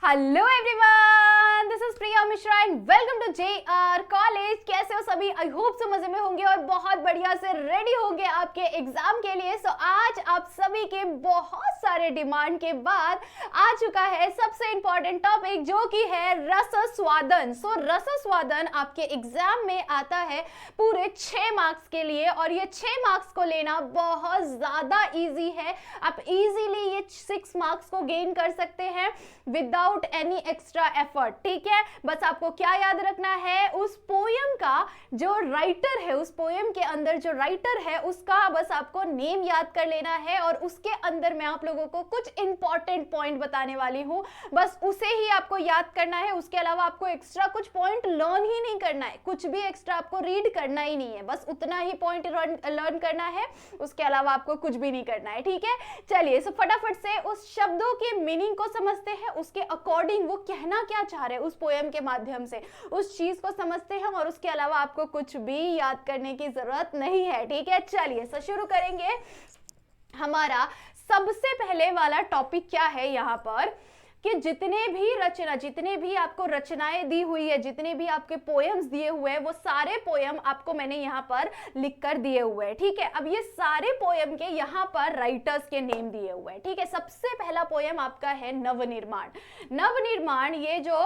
Hello everyone, this is Priya Mishra and welcome to JR college. कैसे हो सभी? आई होप सो मजे में होंगे और बहुत बढ़िया से रेडी होंगे आपके एग्जाम के लिए। सो आज आप सभी के बहुत सारे डिमांड के बाद आ चुका है सबसे इंपॉर्टेंट टॉपिक, जो कि है रसस्वादन। सो रसस्वादन आपके एग्जाम में आता है पूरे 6 मार्क्स के लिए और ये 6 मार्क्स को लेना बहुत ज्यादा इजी है। आप इजीली ये 6 मार्क्स को गेन कर सकते हैं विदाउट एनी एक्स्ट्रा एफर्ट। ठीक है, बस आपको क्या याद रखना है, उस पोयम का जो राइटर है, उस पोयम के अंदर जो राइटर है उसका बस आपको नेम याद कर लेना है और उसके अंदर मैं आप लोगों को कुछ इंपॉर्टेंट पॉइंट बताने वाली हूं, बस उसे ही आपको याद करना है। उसके अलावा आपको एक्स्ट्रा कुछ पॉइंट लर्न ही नहीं करना है, कुछ भी एक्स्ट्रा आपको रीड करना ही नहीं है, बस उतना ही पॉइंट लर्न करना है, उसके अलावा आपको कुछ भी नहीं करना है। ठीक है, चलिए सो फटाफट से उस शब्दों के मीनिंग को समझते हैं, उसके अकॉर्डिंग वो कहना क्या चाह रहे हैं उस पोयम के माध्यम से, उस चीज को समझते हैं और उसके अलावा आपको कुछ भी याद करने की जरूरत नहीं है। ठीक है, चलिए सो शुरू करेंगे। हमारा सबसे पहले वाला टॉपिक क्या है यहाँ पर कि जितने भी आपको रचनाएं दी हुई है, जितने भी आपके पोएम्स दिए हुए हैं, वो सारे पोएम आपको मैंने यहाँ पर लिख कर दिए हुए हैं। ठीक है, अब ये सारे पोएम के यहाँ पर राइटर्स के नेम दिए हुए हैं। ठीक है, सबसे पहला पोएम आपका है नवनिर्माण। नवनिर्माण ये जो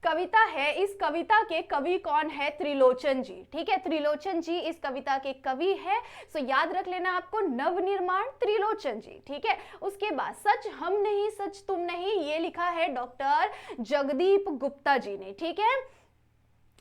कविता है, इस कविता के कवि कौन है? त्रिलोचन जी। ठीक है, त्रिलोचन जी इस कविता के कवि है। सो याद रख लेना आपको, नवनिर्माण त्रिलोचन जी। ठीक है, उसके बाद सच हम नहीं सच तुम नहीं, ये लिखा है डॉक्टर जगदीप गुप्ता जी ने। ठीक है,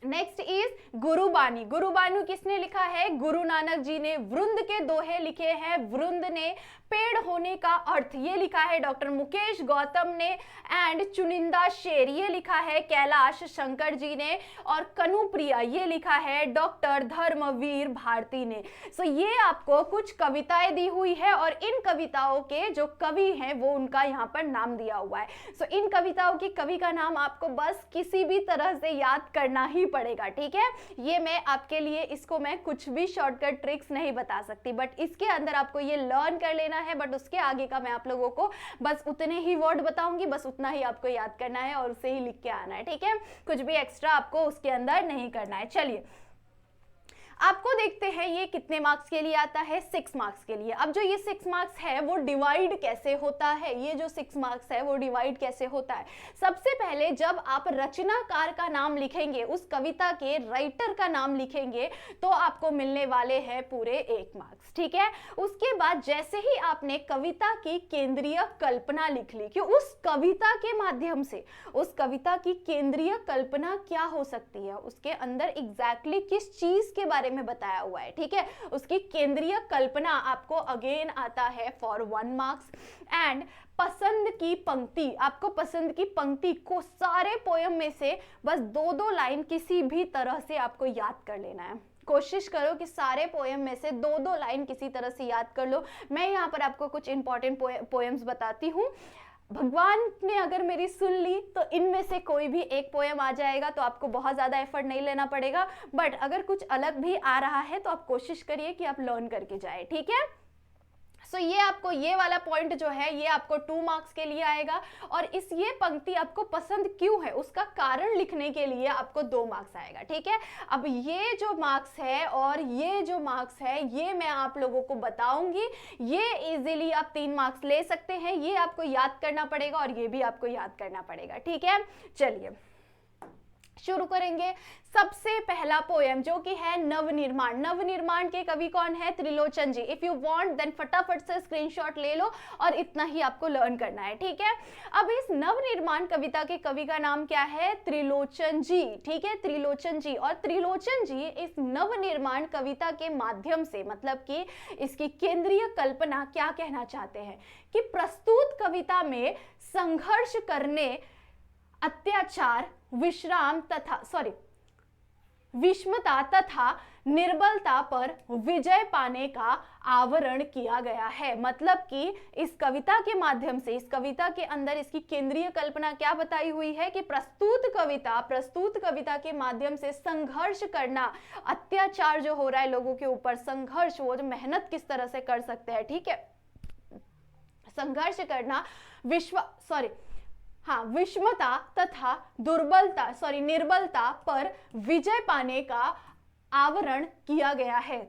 नेक्स्ट इज गुरुबानी। गुरुबानी किसने लिखा है? गुरु नानक जी ने। वृंद के दोहे लिखे हैं वृंद ने। पेड़ होने का अर्थ ये लिखा है डॉक्टर मुकेश गौतम ने। एंड चुनिंदा शेर ये लिखा है कैलाश शंकर जी ने। और कनुप्रिया ये लिखा है डॉक्टर धर्मवीर भारती ने। सो ये आपको कुछ कविताएं दी हुई है और इन कविताओं के जो कवि हैं वो उनका यहाँ पर नाम दिया हुआ है। सो इन कविताओं के कवि का नाम आपको बस किसी भी तरह से याद करना ही पड़ेगा। ठीक है, ये मैं आपके लिए, इसको मैं कुछ भी शॉर्टकट ट्रिक्स नहीं बता सकती, बट इसके अंदर आपको ये लर्न कर लेना है। बट उसके आगे का मैं आप लोगों को बस उतने ही वर्ड बताऊंगी, बस उतना ही आपको याद करना है और उसे ही लिख के आना है। ठीक है, कुछ भी एक्स्ट्रा आपको उसके अंदर नहीं करना है। चलिए आपको देखते हैं ये कितने मार्क्स के लिए आता है? 6 मार्क्स के लिए। अब जो ये 6 मार्क्स है वो डिवाइड कैसे होता है? ये जो 6 मार्क्स है वो डिवाइड कैसे होता है? सबसे पहले जब आप रचनाकार का नाम लिखेंगे, उस कविता के राइटर का नाम लिखेंगे, तो आपको मिलने वाले हैं पूरे 1 मार्क्स। ठीक है, उसके बाद जैसे ही आपने कविता की केंद्रीय कल्पना लिख ली कि उस कविता के माध्यम से, उस कविता की केंद्रीय कल्पना क्या हो सकती है, उसके अंदर एग्जैक्टली किस चीज के बारे में बताया हुआ है। ठीक है, उसकी केंद्रीय कल्पना आपको अगेन आता है फॉर 1 मार्क्स। एंड पसंद की पंक्ति, आपको पसंद की पंक्ति को सारे पोयम में से बस 2-2 लाइन किसी भी तरह से आपको याद कर लेना है। कोशिश करो कि सारे पोएम में से 2-2 लाइन किसी तरह से याद कर लो। मैं यहाँ पर आपको कुछ इंपॉर्टेंट पोएम्स बताती हूँ। भगवान ने अगर मेरी सुन ली तो इनमें से कोई भी एक पोएम आ जाएगा, तो आपको बहुत ज़्यादा एफर्ट नहीं लेना पड़ेगा। बट अगर कुछ अलग भी आ रहा है तो आप कोशिश करिए कि आप लर्न करके जाए। ठीक है, सो ये आपको, ये वाला पॉइंट जो है ये आपको 2 मार्क्स के लिए आएगा और इस ये पंक्ति आपको पसंद क्यों है उसका कारण लिखने के लिए आपको 2 मार्क्स आएगा। ठीक है, अब ये जो मार्क्स है और ये जो मार्क्स है ये मैं आप लोगों को बताऊंगी। ये इजीली आप 3 मार्क्स ले सकते हैं, ये आपको याद करना पड़ेगा और ये भी आपको याद करना पड़ेगा। ठीक है, चलिए शुरू करेंगे। सबसे पहला पोएम जो कि है नवनिर्माण। नवनिर्माण के कवि कौन है? त्रिलोचन जी। इफ यू वांट देन फटाफट से स्क्रीनशॉट ले लो और इतना ही आपको लर्न करना है। ठीक है, अब इस नवनिर्माण कविता के कवि का नाम क्या है? त्रिलोचन जी। ठीक है, त्रिलोचन जी। और त्रिलोचन जी इस नवनिर्माण कविता के माध्यम से, मतलब कि इसकी केंद्रीय कल्पना क्या कहना चाहते हैं कि प्रस्तुत कविता में संघर्ष करने, अत्याचार, विषमता तथा निर्बलता पर विजय पाने का आवरण किया गया है। मतलब कि इस कविता के माध्यम से, इस कविता के अंदर इसकी केंद्रीय कल्पना क्या बताई हुई है कि प्रस्तुत कविता के माध्यम से संघर्ष करना, अत्याचार जो हो रहा है लोगों के ऊपर, संघर्ष, वो जो मेहनत किस तरह से कर सकते हैं। ठीक है, संघर्ष करना, हाँ, विषमता तथा निर्बलता पर विजय पाने का आवरण किया गया है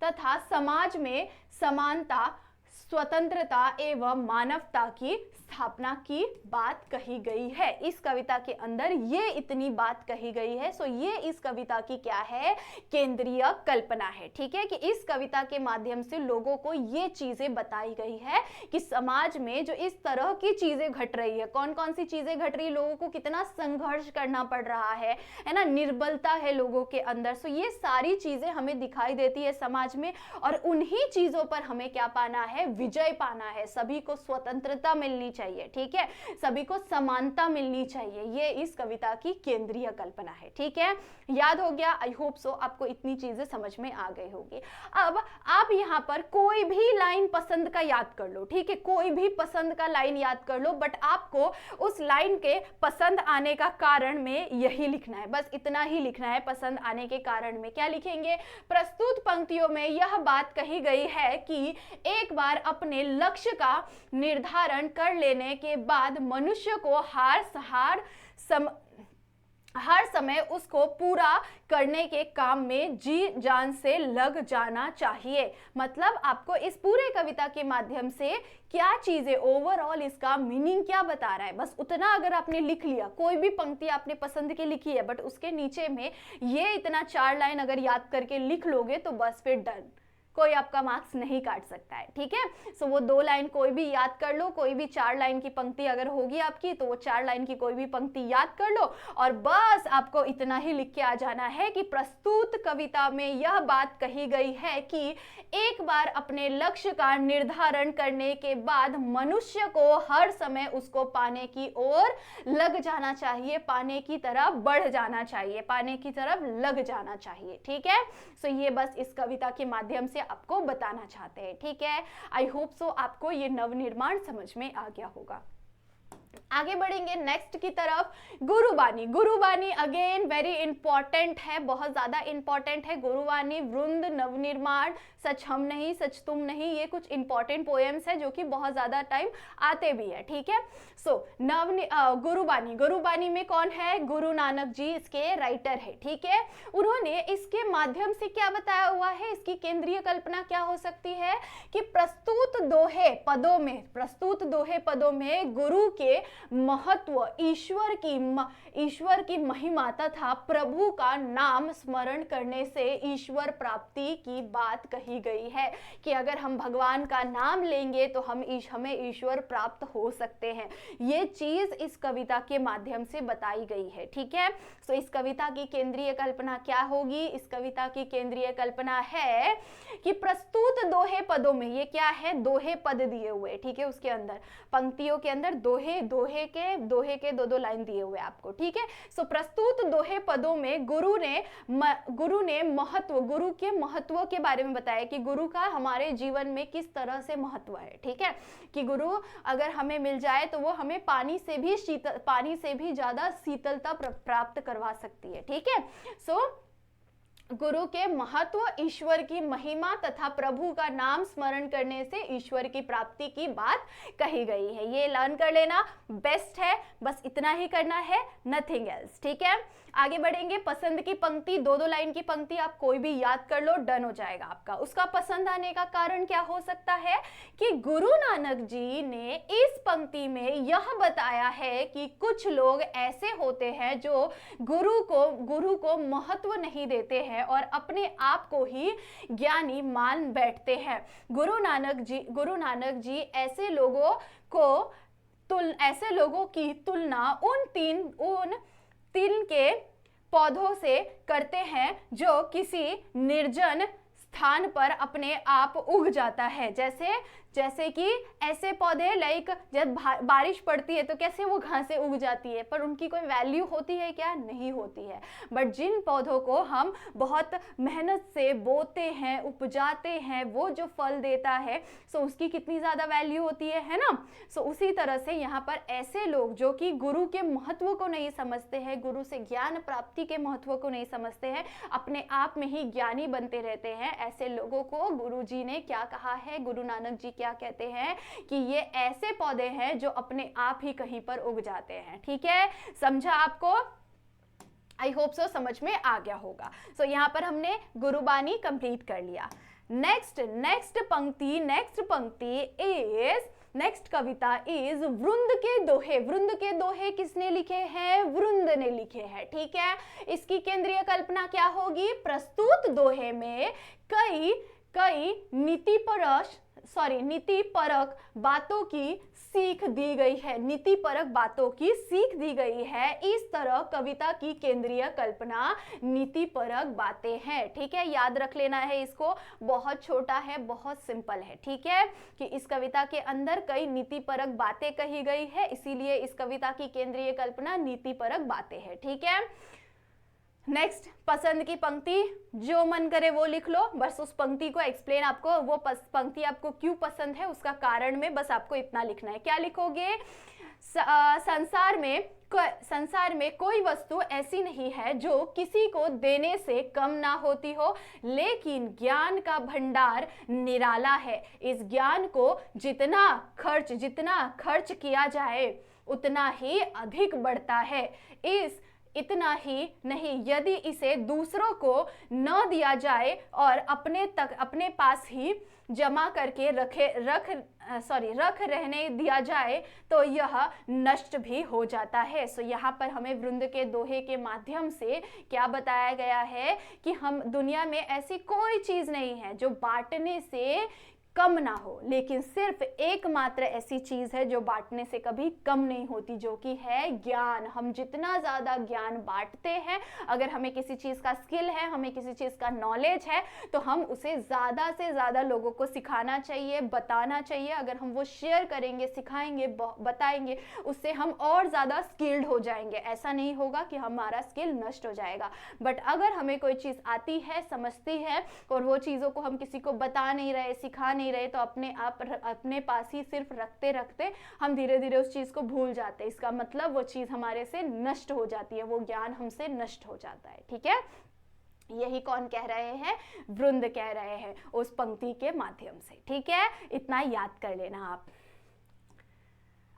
तथा समाज में समानता, स्वतंत्रता एवं मानवता की स्थापना की बात कही गई है। इस कविता के अंदर ये इतनी बात कही गई है। सो ये इस कविता की क्या है, केंद्रीय कल्पना है। ठीक है, कि इस कविता के माध्यम से लोगों को ये चीजें बताई गई है कि समाज में जो इस तरह की चीजें घट रही है, कौन कौन सी चीजें घट रही है, लोगों को कितना संघर्ष करना पड़ रहा है ना, निर्बलता है लोगों के अंदर। सो ये सारी चीजें हमें दिखाई देती है समाज में, और उन्हीं चीजों पर हमें क्या पाना है, विजय पाना है। सभी को स्वतंत्रता मिलनी चाहिए, ठीक है, सभी को समानता मिलनी चाहिए। ये इस कविता की केंद्रीय कल्पना है। ठीक है, याद हो गया? आई होप सो आपको इतनी चीजें समझ में आ गई होगी। अब आप यहाँ पर कोई भी लाइन पसंद का याद कर लो, ठीक है, कोई भी पसंद का लाइन याद कर लो, बट आपको उस लाइन के पसंद आने का कारण में यही लिखना है, बस इतना ही लिखना है। पसंद आने के कारण में क्या लिखेंगे, प्रस्तुत पंक्तियों में यह बात कही गई है कि एक बार अपने लक्ष्य का निर्धारण कर लेने के बाद मनुष्य को हर समय उसको पूरा करने के काम में जी जान से लग जाना चाहिए। मतलब आपको इस पूरे कविता के माध्यम से क्या चीजें, ओवरऑल इसका मीनिंग क्या बता रहा है, बस उतना अगर आपने लिख लिया, कोई भी पंक्ति आपने पसंद की लिखी है बट उसके नीचे में ये इतना 4 लाइन अगर याद करके लिख लोगे तो बस फिर डन, कोई आपका मार्क्स नहीं काट सकता है। ठीक है, सो वो 2 लाइन कोई भी याद कर लो, कोई भी 4 लाइन की पंक्ति अगर होगी आपकी तो वो 4 लाइन की कोई भी पंक्ति याद कर लो, और बस आपको इतना ही लिख के आ जाना है कि प्रस्तुत कविता में यह बात कही गई है कि एक बार अपने लक्ष्य का निर्धारण करने के बाद मनुष्य को हर समय उसको पाने की ओर लग जाना चाहिए, पाने की तरफ बढ़ जाना चाहिए, पाने की तरफ लग जाना चाहिए। ठीक है, सो ये बस इस कविता के माध्यम से आपको बताना चाहते हैं। ठीक है, आई होप सो आपको ये नवनिर्माण समझ में आ गया होगा। आगे बढ़ेंगे नेक्स्ट की तरफ। Gurbani. Gurbani again very important है, बहुत ज्यादा इंपॉर्टेंट है। गुरुबानी, वृंद, नवनिर्माण, सच हम नहीं सच तुम नहीं, ये कुछ इंपॉर्टेंट पोएम्स है जो कि बहुत ज्यादा टाइम आते भी है। ठीक है, सो गुरुबानी। गुरुबानी में कौन है, गुरु नानक जी इसके राइटर है। ठीक है, उन्होंने इसके माध्यम से क्या बताया हुआ है, इसकी केंद्रीय कल्पना क्या हो सकती है कि प्रस्तुत दोहे पदों में गुरु के महत्व, ईश्वर की महिमा तथा प्रभु का नाम स्मरण करने से ईश्वर प्राप्ति की बात कही गई है कि अगर हम भगवान का नाम लेंगे तो हमें ईश्वर प्राप्त हो सकते हैं। ये चीज इस कविता के माध्यम से बताई गई है। ठीक है, सो इस कविता की केंद्रीय कल्पना क्या होगी, इस कविता की केंद्रीय कल्पना है कि प्रस्तुत दोहे पदों में, ये क्या है, दोहे पद दिए हुए। ठीक है, उसके अंदर पंक्तियों के अंदर दोहे के 2-2 लाइन दिए हुए आपको। ठीक है, सो प्रस्तुत दोहे पदों में गुरु ने महत्व, गुरु के महत्व के बारे में बताया कि गुरु का हमारे जीवन में किस तरह से महत्व है। ठीक है, कि गुरु अगर हमें मिल जाए तो वो हमें पानी से भी ज्यादा शीतलता प्राप्त करवा सकती है। ठीक है, सो गुरु के महत्व, ईश्वर की महिमा तथा प्रभु का नाम स्मरण करने से ईश्वर की प्राप्ति की बात कही गई है। ये लर्न कर लेना बेस्ट है, बस इतना ही करना है, नथिंग एल्स। ठीक है, आगे बढ़ेंगे। पसंद की पंक्ति, 2-2 लाइन की पंक्ति आप कोई भी याद कर लो, डन हो जाएगा आपका। उसका पसंद आने का कारण क्या हो सकता है कि गुरु नानक जी ने इस पंक्ति में यह बताया है कि कुछ लोग ऐसे होते हैं जो गुरु को महत्व नहीं देते हैं और अपने आप को ही ज्ञानी मान बैठते हैं। गुरु नानक जी ऐसे लोगों की तुलना उन तीन के पौधों से करते हैं जो किसी निर्जन स्थान पर अपने आप उग जाता है। जैसे कि ऐसे पौधे लाइक जब बारिश पड़ती है तो कैसे वो घासें उग जाती है, पर उनकी कोई वैल्यू होती है क्या, नहीं होती है। बट जिन पौधों को हम बहुत मेहनत से बोते हैं, उपजाते हैं, वो जो फल देता है सो उसकी कितनी ज़्यादा वैल्यू होती है ना। सो उसी तरह से यहाँ पर ऐसे लोग जो कि गुरु के महत्व को नहीं समझते हैं, गुरु से ज्ञान प्राप्ति के महत्व को नहीं समझते हैं, अपने आप में ही ज्ञानी बनते रहते हैं, ऐसे लोगों को गुरु जी ने क्या कहा है, गुरु नानक जी क्या कहते हैं कि ये ऐसे पौधे हैं जो अपने आप ही कहीं पर उग जाते हैं। ठीक है, समझा आपको? आई होप सो समझ में आ गया होगा। सो यहाँ पर हमने गुरुबानी कंप्लीट कर लिया। नेक्स्ट कविता इज वृंद के दोहे। वृंद के दोहे किसने लिखे हैं? वृंद ने लिखे हैं। ठीक है, इसकी केंद्रीय कल्पना क्या होगी? प्रस्तुत दोहे में कई नीतिपरक बातों की सीख दी गई है। नीतिपरक बातों की सीख दी गई है। इस तरह कविता की केंद्रीय कल्पना नीतिपरक बातें हैं। ठीक है, याद रख लेना है इसको, बहुत छोटा है, बहुत सिंपल है। ठीक है, कि इस कविता के अंदर कई नीतिपरक बातें कही गई है, इसीलिए इस कविता की केंद्रीय कल्पना नीतिपरक बातें हैं। ठीक है, नेक्स्ट, पसंद की पंक्ति, जो मन करे वो लिख लो। बस उस पंक्ति को एक्सप्लेन, आपको वो पंक्ति आपको क्यों पसंद है उसका कारण में बस आपको इतना लिखना है। क्या लिखोगे? संसार में कोई वस्तु ऐसी नहीं है जो किसी को देने से कम ना होती हो, लेकिन ज्ञान का भंडार निराला है। इस ज्ञान को जितना खर्च किया जाए उतना ही अधिक बढ़ता है। इतना ही नहीं, यदि इसे दूसरों को न दिया जाए और अपने पास ही जमा करके रख रहने दिया जाए तो यह नष्ट भी हो जाता है। सो यहाँ पर हमें वृंद के दोहे के माध्यम से क्या बताया गया है कि हम दुनिया में ऐसी कोई चीज नहीं है जो बांटने से कम ना हो, लेकिन सिर्फ एकमात्र ऐसी चीज है जो बांटने से कभी कम नहीं होती, जो कि है ज्ञान। हम जितना ज्यादा ज्ञान बांटते हैं, अगर हमें किसी चीज का स्किल है, हमें किसी चीज का नॉलेज है, तो हम उसे ज्यादा से ज्यादा लोगों को सिखाना चाहिए, बताना चाहिए। अगर हम वो शेयर करेंगे, सिखाएंगे, बताएंगे, उससे हम और ज्यादा स्किल्ड हो जाएंगे। ऐसा नहीं होगा कि हमारा स्किल नष्ट हो जाएगा। बट अगर हमें कोई चीज आती है, समझती है, और वो चीजों को हम किसी को बता नहीं रहे, सिखा नहीं रहे, तो अपने पास ही सिर्फ रखते हम धीरे धीरे उस चीज को भूल जाते हैं। इसका मतलब वो चीज हमारे से नष्ट हो जाती है, वो ज्ञान हमसे नष्ट हो जाता है। ठीक है, यही कौन कह रहे हैं? वृंद कह रहे हैं उस पंक्ति के माध्यम से। ठीक है, इतना याद कर लेना आप।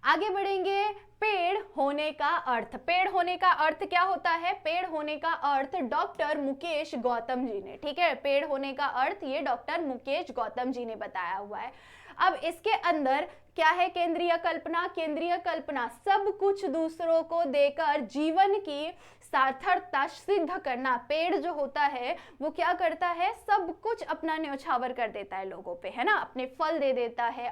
आगे बढ़ेंगे। पेड़ होने का अर्थ। पेड़ होने का अर्थ क्या होता है? पेड़ होने का अर्थ डॉक्टर मुकेश गौतम जी ने, ठीक है, पेड़ होने का अर्थ ये डॉक्टर मुकेश गौतम जी ने बताया हुआ है। अब इसके अंदर क्या है केंद्रीय कल्पना? केंद्रीय कल्पना सब कुछ दूसरों को देकर जीवन की सार्थकता सिद्ध करना। पेड़ जो होता है वो क्या करता है? सब कुछ अपना न्यौछावर कर देता है लोगों पे, है ना। अपने फल दे देता है,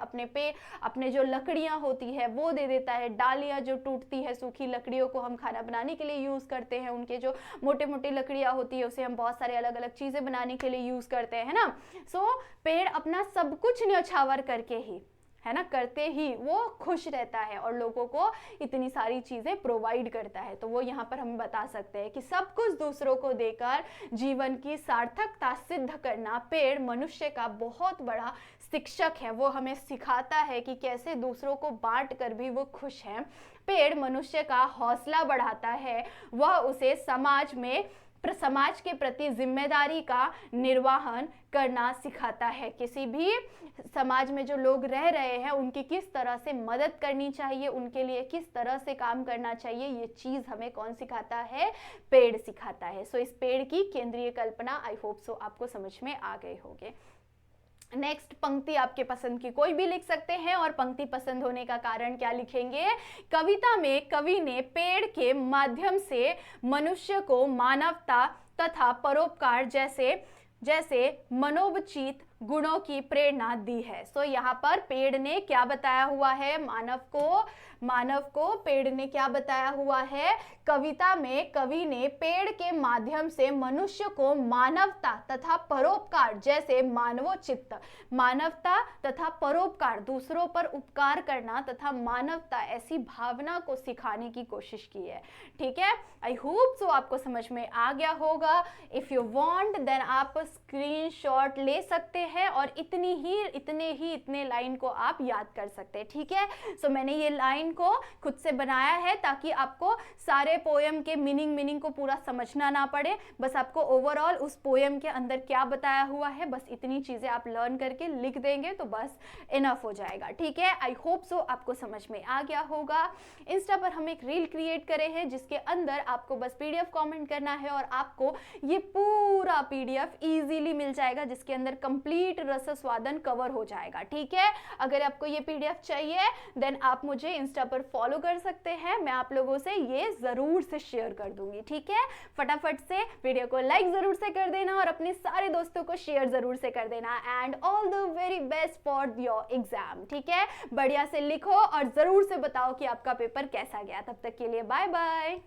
अपने जो लकड़ियां होती है वो दे देता है। डालियां जो टूटती है, सूखी लकड़ियों को हम खाना बनाने के लिए यूज करते हैं, उनके जो मोटे मोटी लकड़ियां होती है उसे हम बहुत सारे अलग अलग चीजें बनाने के लिए यूज करते हैं, है ना। सो पेड़ अपना सब कुछ न्यौछावर करके ही, है ना, करते ही वो खुश रहता है और लोगों को इतनी सारी चीजें प्रोवाइड करता है। तो वो यहाँ पर हम बता सकते हैं कि सब कुछ दूसरों को देकर जीवन की सार्थकता सिद्ध करना पेड़ मनुष्य का बहुत बड़ा शिक्षक है। वो हमें सिखाता है कि कैसे दूसरों को बांट कर भी वो खुश है। पेड़ मनुष्य का हौसला बढ़ाता है, वह उसे समाज के प्रति जिम्मेदारी का निर्वहन करना सिखाता है। किसी भी समाज में जो लोग रह रहे हैं उनकी किस तरह से मदद करनी चाहिए, उनके लिए किस तरह से काम करना चाहिए, ये चीज हमें कौन सिखाता है? पेड़ सिखाता है। सो इस पेड़ की केंद्रीय कल्पना आई होप सो आपको समझ में आ गए होंगे। नेक्स्ट पंक्ति आपके पसंद की कोई भी लिख सकते हैं, और पंक्ति पसंद होने का कारण क्या लिखेंगे? कविता में कवि ने पेड़ के माध्यम से मनुष्य को मानवता तथा परोपकार जैसे मनोवचित गुणों की प्रेरणा दी है। सो यहाँ पर पेड़ ने क्या बताया हुआ है? मानव को पेड़ ने क्या बताया हुआ है? कविता में कवि ने पेड़ के माध्यम से मनुष्य को मानवता तथा परोपकार जैसे मानवता तथा परोपकार, दूसरों पर उपकार करना तथा मानवता, ऐसी भावना को सिखाने की कोशिश की है। ठीक है, आई होप सो आपको समझ में आ गया होगा। इफ यू वांट देन आप स्क्रीनशॉट ले सकते हैं और इतने लाइन को आप याद कर सकते हैं, ठीक है। सो मैंने ये लाइन को खुद से बनाया है ताकि आपको सारे पोएम के मीनिंग को पूरा समझना ना पड़े, बस आपको ओवरऑल उस पोएम के अंदर क्या बताया हुआ है बस इतनी चीजें आप लर्न करके लिख देंगे तो बस इनफ हो जाएगा, ठीक है। आई होप सो आपको समझ में आ गया होगा। इंस्टा पर हम एक रील क्रिएट करे हैं जिसके अंदर आपको बस पीडीएफ कमेंट करना है और आपको ये पूरा पीडीएफ इजीली मिल जाएगा जिसके अंदर कंप्लीट रसस्वादन कवर हो जाएगा, ठीक है। अगर आपको ये पीडीएफ चाहिए देन आप मुझे इंस्टा पर फॉलो कर सकते हैं, मैं आप लोगों से ये जरूर से शेयर कर दूंगी, ठीक है। फटाफट से वीडियो को लाइक जरूर से कर देना और अपने सारे दोस्तों को शेयर जरूर से कर देना। And all the very best for your exam, ठीक है। बढ़िया से लिखो और जरूर से बताओ कि आपका पेपर कैसा गया। तब तक के लिए बाय बाय।